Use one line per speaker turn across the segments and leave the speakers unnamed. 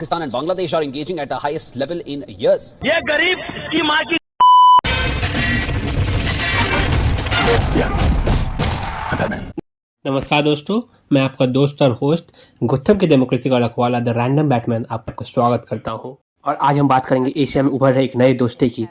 Pakistan and Bangladesh are engaging at the highest level in years.
ये गरीब की माँ की
नमस्कार दोस्तों, मैं आपका दोस्त और होस्ट गौतम की डेमोक्रेसी का रखवाला द रैंडम बैटमैन आपका स्वागत करता हूं। और आज हम बात करेंगे एशिया में उभर रहे एक नए दोस्ती की,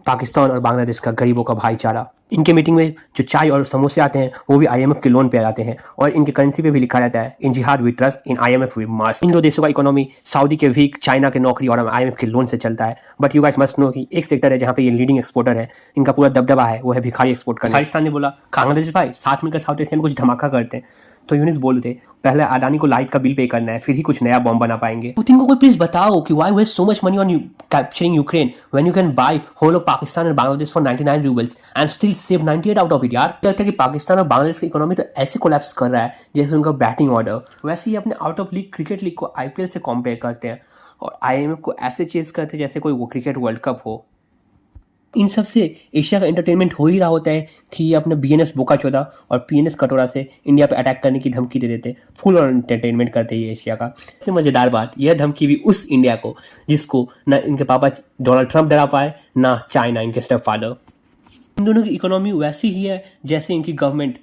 पाकिस्तान और बांग्लादेश का गरीबों का भाईचारा। इनके मीटिंग में जो चाय और समोसे आते हैं वो भी IMF के लोन पे आ जाते हैं और इनके करेंसी पे भी लिखा रहता है इन जिहाद we trust, in IMF we must. इन दो देशों का इकोनॉमी सऊदी के वीक, चाइना के नौकरी और IMF के लोन से चलता है। But you guys must know कि एक सेक्टर है जहाँ पे ये लीडिंग एक्सपोर्टर है, इनका पूरा दबदबा है, वो है भिखारी एक्सपोर्ट करना। पाकिस्तान ने बोला बांग्लादेश भाई साथ मिलकर साउथ एशिया में कुछ धमाका करते हैं, तो यूनिस बोलते पहले अडानी को लाइट का बिल पे करना है, फिर ही कुछ नया बॉम्ब बना पाएंगे। पुतिन को कोई प्लीज बताओ कि why waste so much money on capturing Ukraine when you can buy whole of Pakistan and Bangladesh for 99 roubles and still save 98 out of it. यार लगता है कि पाकिस्तान और बांग्लादेश की इकोनॉमी तो ऐसे कोलैप्स कर रहा है जैसे उनका बैटिंग ऑर्डर। वैसे ही अपने out of league cricket league को IPL से कंपेयर करते हैं और IMF को ऐसे चेज करते हैं जैसे कोई वो क्रिकेट वर्ल्ड कप हो। इन सब से एशिया का एंटरटेनमेंट हो ही रहा होता है कि ये अपना BNS बोकाचोदा और PNS कटोरा से इंडिया पे अटैक करने की धमकी दे देते, फुल और एंटरटेनमेंट करते हैं एशिया का। सबसे मज़ेदार बात, यह धमकी भी उस इंडिया को जिसको ना इनके पापा डोनाल्ड ट्रंप डरा पाए, ना चाइना इनके स्टेप फादर। इन दोनों की इकोनॉमी वैसी ही है जैसे इनकी गवर्नमेंट,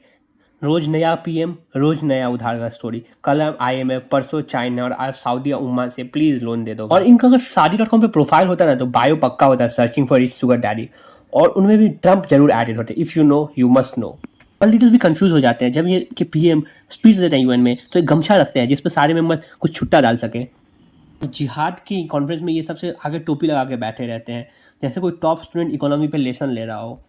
रोज नया PM, रोज नया उधार का स्टोरी। कल IMF, परसों चाइना और आज सऊदी उम्मा से प्लीज लोन दे दो। और इनका अगर शादी.com पे प्रोफाइल होता है ना तो बायो पक्का होता है searching for rich sugar daddy, और उनमें भी ट्रंप जरूर एडेड होते हैं। If you know you must know. और लीडर्स भी कंफ्यूज हो जाते हैं जब ये कि PM स्पीच देते हैं UN में तो एक गमछा रखते हैं जिसपे सारे मेंबर्स कुछ छुट्टा डाल सके। जिहाद की कॉन्फ्रेंस में ये सबसे आगे टोपी लगा के बैठे रहते हैं जैसे कोई टॉप स्टूडेंट इकोनॉमी पे लेसन ले रहा हो।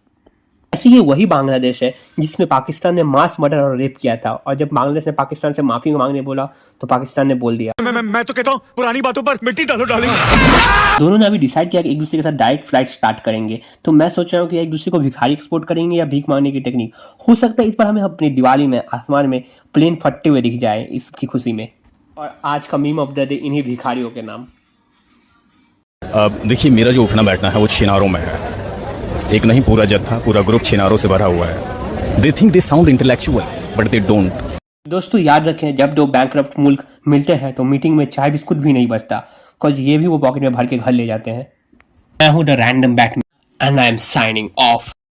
ऐसे ये वही बांग्लादेश है जिसमें पाकिस्तान ने मास मर्डर और रेप किया था, और जब बांग्लादेश ने पाकिस्तान से माफी मांगने बोला तो पाकिस्तान ने बोल दिया
मैं तो कहता हूँ पुरानी बातों पर मिट्टी डालो डालेंगे।
दोनों ने अभी डिसाइड किया कि एक दूसरे के साथ डायरेक्ट फ्लाइट स्टार्ट करेंगे। तो मैं सोच रहा हूँ कि एक दूसरे को भिखारी एक्सपोर्ट करेंगे या भीख मांगने की टेक्निक। हो सकता है इस पर हमें अपनी दिवाली में आसमान में प्लेन फटते हुए दिख जाए इसकी खुशी में। और आज का मीम ऑफ द डे इन्हीं भिखारियों के नाम।
देखिए, मेरा जो उठना बैठना है वो छिनारों में है। एक नहीं पूरा जत्था, पूरा ग्रुप छिनारों से भरा हुआ है। They think they sound intellectual but they don't.
दोस्तों याद रखें, जब दो बैंकरप्ट मुल्क मिलते हैं तो मीटिंग में चाय बिस्कुट भी नहीं बचता, बिकॉज ये भी वो पॉकेट में भर के घर ले जाते हैं। मैं हूं the random Batman and I am signing off.